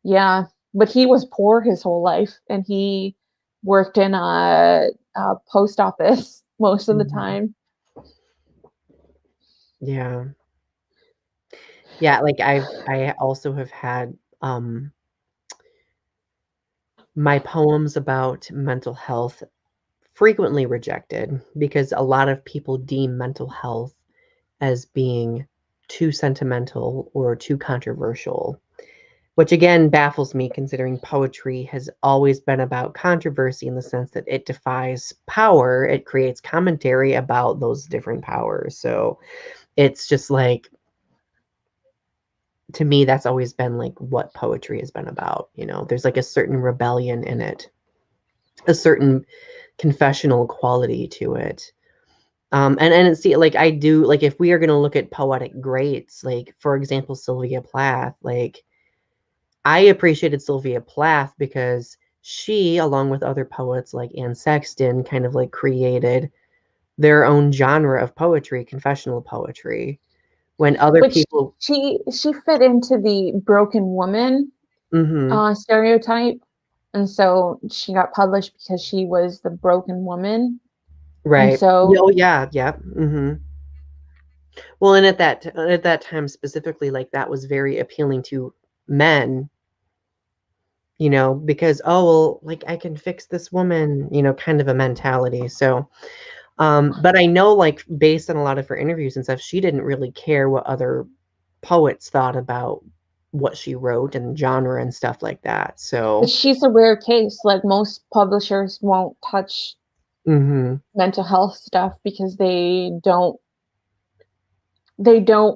yeah, but he was poor his whole life and he worked in a post office most of the Hmm. time. Yeah. Yeah, like I also have had my poems about mental health frequently rejected because a lot of people deem mental health as being too sentimental or too controversial, which again baffles me considering poetry has always been about controversy in the sense that it defies power, it creates commentary about those different powers. So it's just like, to me, that's always been like what poetry has been about. There's like a certain rebellion in it, a certain confessional quality to it. And see, like I do, like if we are going to look at poetic greats, like for example, Sylvia Plath, like I appreciated Sylvia Plath because she, along with other poets like Anne Sexton, kind of like created their own genre of poetry, confessional poetry. When other Which people, she fit into the broken woman mm-hmm, stereotype, and so she got published because she was the broken woman, and right? so Oh yeah, yeah, mm-hmm. Well, and at that time specifically, like that was very appealing to men, because oh well, like I can fix this woman, kind of a mentality. So, but I know like based on a lot of her interviews and stuff, she didn't really care what other poets thought about what she wrote and genre and stuff like that. but So, she's a rare case. Like most publishers won't touch mhm, mental health stuff because they don't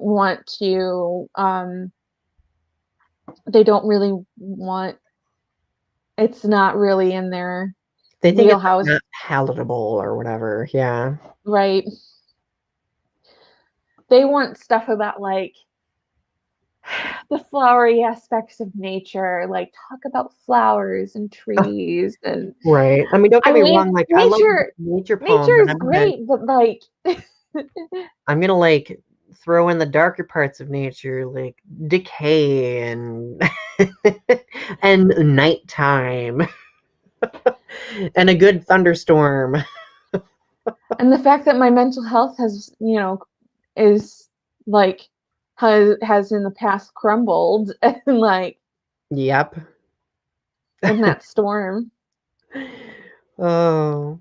want to they don't really want it's not really in their they think it's like wheelhouse, not palatable or whatever. Yeah. right? They want stuff about like the flowery aspects of nature, like talk about flowers and trees and Right. I mean, don't get I me mean, wrong, like I love nature nature poem, nature but is great, but like I'm gonna like throw in the darker parts of nature, like decay and and nighttime and a good thunderstorm. and the fact that my mental health has, is like has in the past crumbled and like Yep. in that storm. Oh.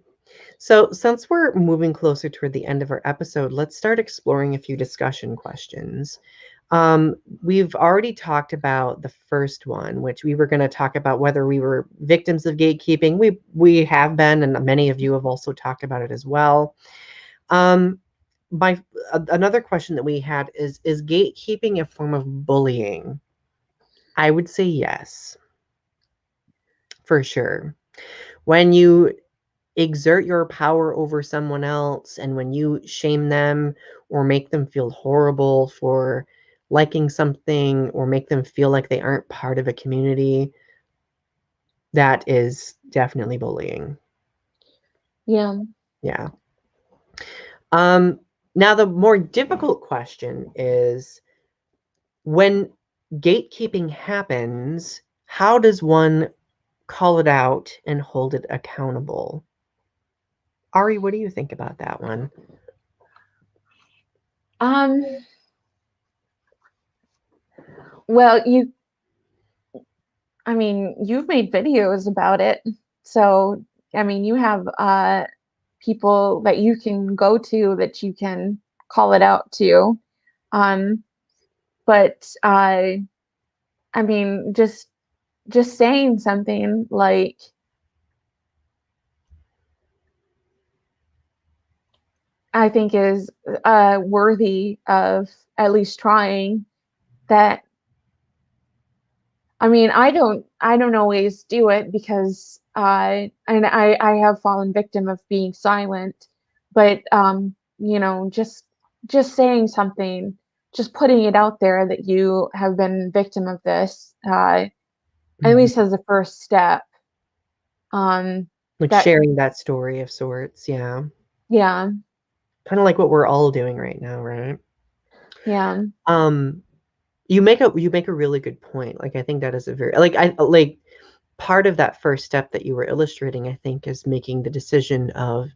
So, since we're moving closer toward the end of our episode, let's start exploring a few discussion questions. We've already talked about the first one, which we were going to talk about whether we were victims of gatekeeping. We have been, and many of you have also talked about it as well. Um, Another question that we had is gatekeeping a form of bullying? I would say yes, for sure. When you exert your power over someone else and when you shame them or make them feel horrible for liking something or make them feel like they aren't part of a community, that is definitely bullying. Yeah. Yeah. Um, Now the more difficult question is when gatekeeping happens, how does one call it out and hold it accountable? Ari, what do you think about that one? Um, well, I mean, you've made videos about it. So, I mean, you have people that you can go to that you can call it out to. Um, but I mean, just saying something like I think is worthy of at least trying that. I mean, I don't always do it because and I have fallen victim of being silent, but just saying something, just putting it out there that you have been victim of this, at Mhm. least as a first step. Um, Like that sharing that story of sorts, yeah. yeah, Kinda like what we're all doing right now, right? yeah, Um, you make a really good point, like, I think that is a very like, part of that first step that you were illustrating, I think, is making the decision of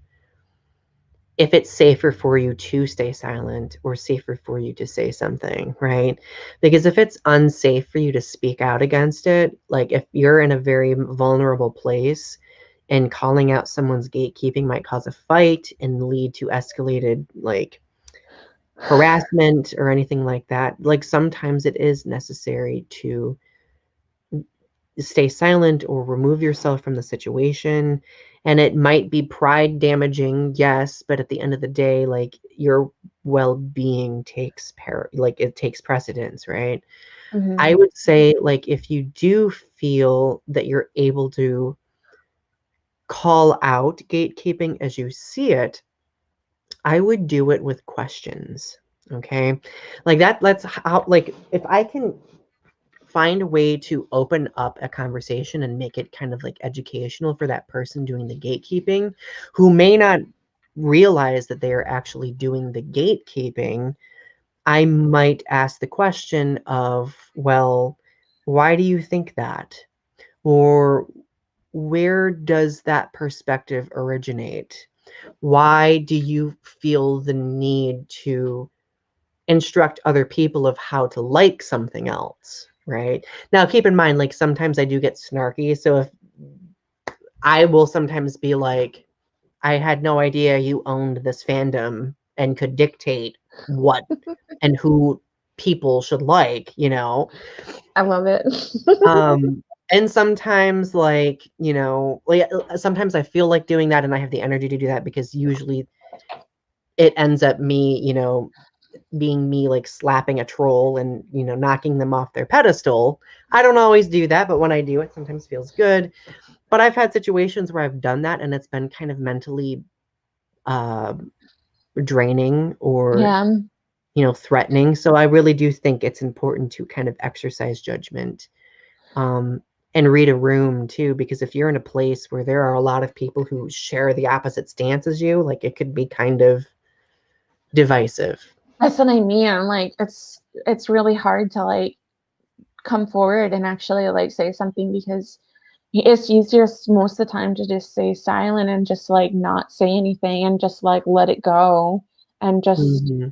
if it's safer for you to stay silent or safer for you to say something, right? Because if it's unsafe for you to speak out against it, like, if you're in a very vulnerable place and calling out someone's gatekeeping might cause a fight and lead to escalated, like, harassment or anything like that. Like sometimes it is necessary to stay silent or remove yourself from the situation. And it might be pride damaging, yes, but at the end of the day, like your well-being like it takes precedence, right? I hmm would say like if you do feel that you're able to call out gatekeeping as you see it, I would do it with questions. Okay. Like that, let's how, like, if I can find a way to open up a conversation and make it kind of like educational for that person doing the gatekeeping who may not realize that they are actually doing the gatekeeping, I might ask the question of, well, why do you think that? Or where does that perspective originate? Why do you feel the need to instruct other people of how to like something else, right? Now, keep in mind, like sometimes I do get snarky. So if I will sometimes be like, I had no idea you owned this fandom and could dictate what and who people should like. I love it. And sometimes sometimes I feel like doing that and I have the energy to do that because usually it ends up me, being me like slapping a troll and knocking them off their pedestal. I don't always do that, but when I do, it sometimes feels good. But I've had situations where I've done that and it's been kind of mentally uh, draining or Yeah. threatening. So I really do think it's important to kind of exercise judgment, and read a room too, because if you're in a place where there are a lot of people who share the opposite stance as you, like, it could be kind of divisive. That's what I mean. Like it's really hard to like come forward and actually like say something because it's easier most of the time to just stay silent and just like not say anything and just like let it go and just Hmm.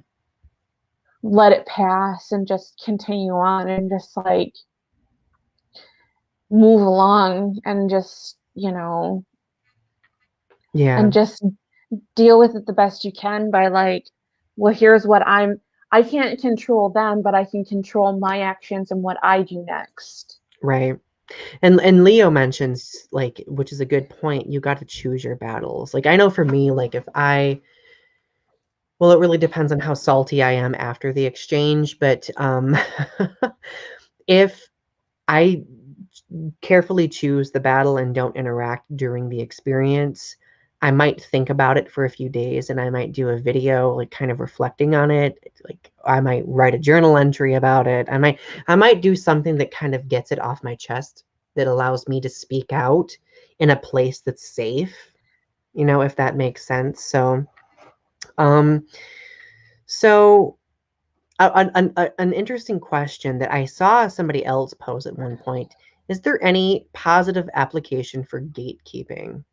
let it pass and just continue on and just like move along and just, Yeah, and just deal with it the best you can by like, well, here's what I can't control them, but I can control my actions and what I do next. right. And Leo mentions, like, which is a good point, you got to choose your battles. Like, I know for me, like, well, it really depends on how salty I am after the exchange, but if I carefully choose the battle and don't interact during the experience, I might think about it for a few days, and I might do a video like kind of reflecting on it. Like, I might write a journal entry about it. I might do something that kind of gets it off my chest, that allows me to speak out in a place that's safe, if that makes sense. Um so an interesting question that I saw somebody else pose at one point: is there any positive application for gatekeeping?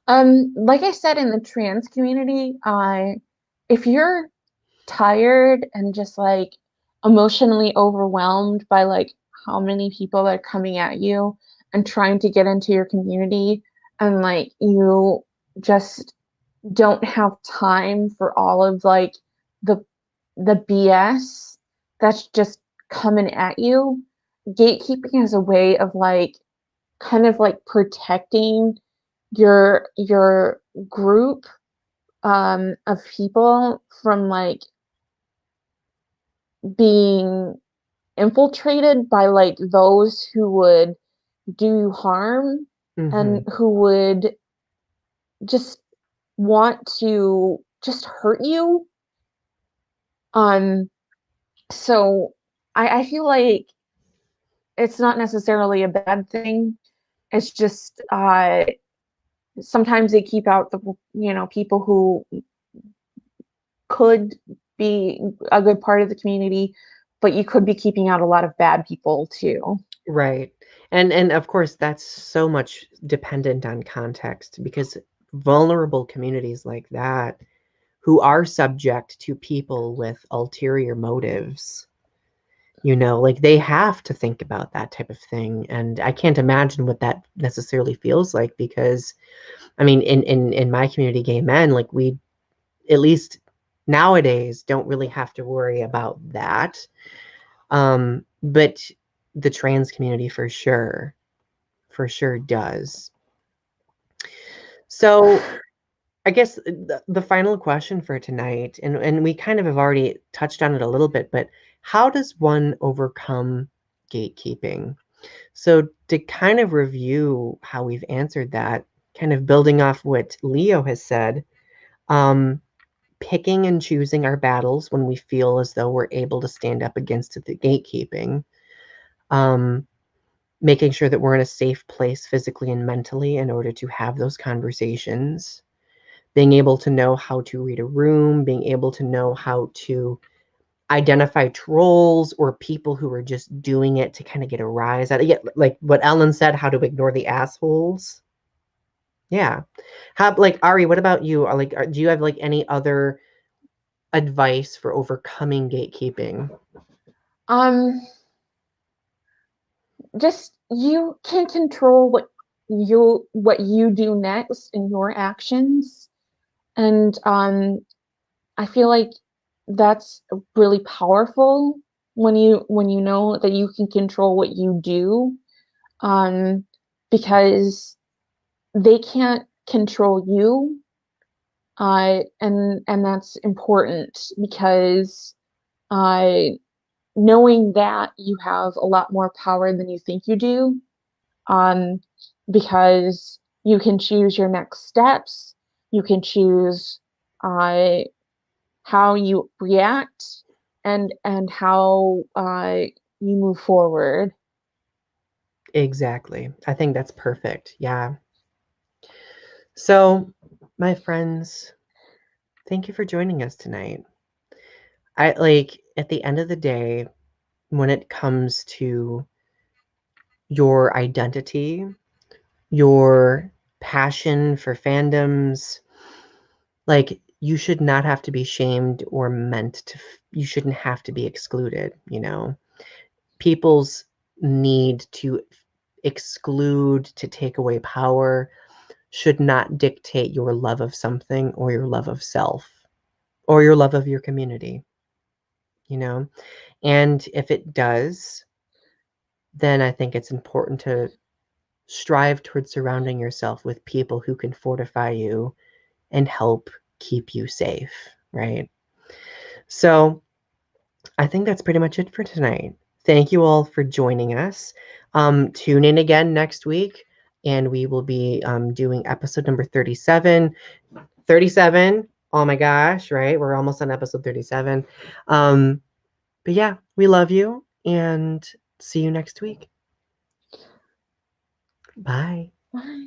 Like I said in the trans community, if you're tired and just like emotionally overwhelmed by like how many people are coming at you and trying to get into your community and like you just don't have time for all of like the the BS that's just coming at you. Gatekeeping is a way of like kind of like protecting your group of people from like being infiltrated by like those who would do you harm and Mhm. who would just want to just hurt you. Um, so I feel like it's not necessarily a bad thing. It's just sometimes they keep out the people who could be a good part of the community, but you could be keeping out a lot of bad people too. Right. And of course, that's so much dependent on context, because vulnerable communities like that, who are subject to people with ulterior motives, like, they have to think about that type of thing. And I can't imagine what that necessarily feels like, because I mean, in my community, gay men, like, we, at least nowadays, don't really have to worry about that. But the trans community for sure does. So I guess the final question for tonight, and we kind of have already touched on it a little bit, but how does one overcome gatekeeping? So to kind of review how we've answered that, kind of building off what Leo has said, um, picking and choosing our battles when we feel as though we're able to stand up against the gatekeeping, um, making sure that we're in a safe place physically and mentally in order to have those conversations, being able to know how to read a room, being able to know how to identify trolls or people who are just doing it to kind of get a rise out of it. Like what Ellen said, how to ignore the assholes. Yeah. How, like, Ari, what about you? Like, do you have like any other advice for overcoming gatekeeping? Um, just you can control what you do next in your actions, and I feel like that's really powerful when you know that you can control what you do, um, because they can't control you, and that's important because uh, knowing that you have a lot more power than you think you do, um, because you can choose your next steps, you can choose uh, how you react and how you move forward. Exactly. I think that's perfect. Yeah. So, my friends, thank you for joining us tonight. I like at the end of the day, when it comes to your identity, your passion for fandoms, like you should not have to be shamed or meant to, you shouldn't have to be excluded, you know? People's need to exclude, to take away power, should not dictate your love of something or your love of self or your love of your community, you know? And if it does, then I think it's important to strive towards surrounding yourself with people who can fortify you and help keep you safe, right? So I think that's pretty much it for tonight. Thank you all for joining us. Tune in again next week, and we will be doing episode number 37. 37. Oh my gosh, right? We're almost on episode 37. But yeah, we love you and see you next week. Bye. Bye.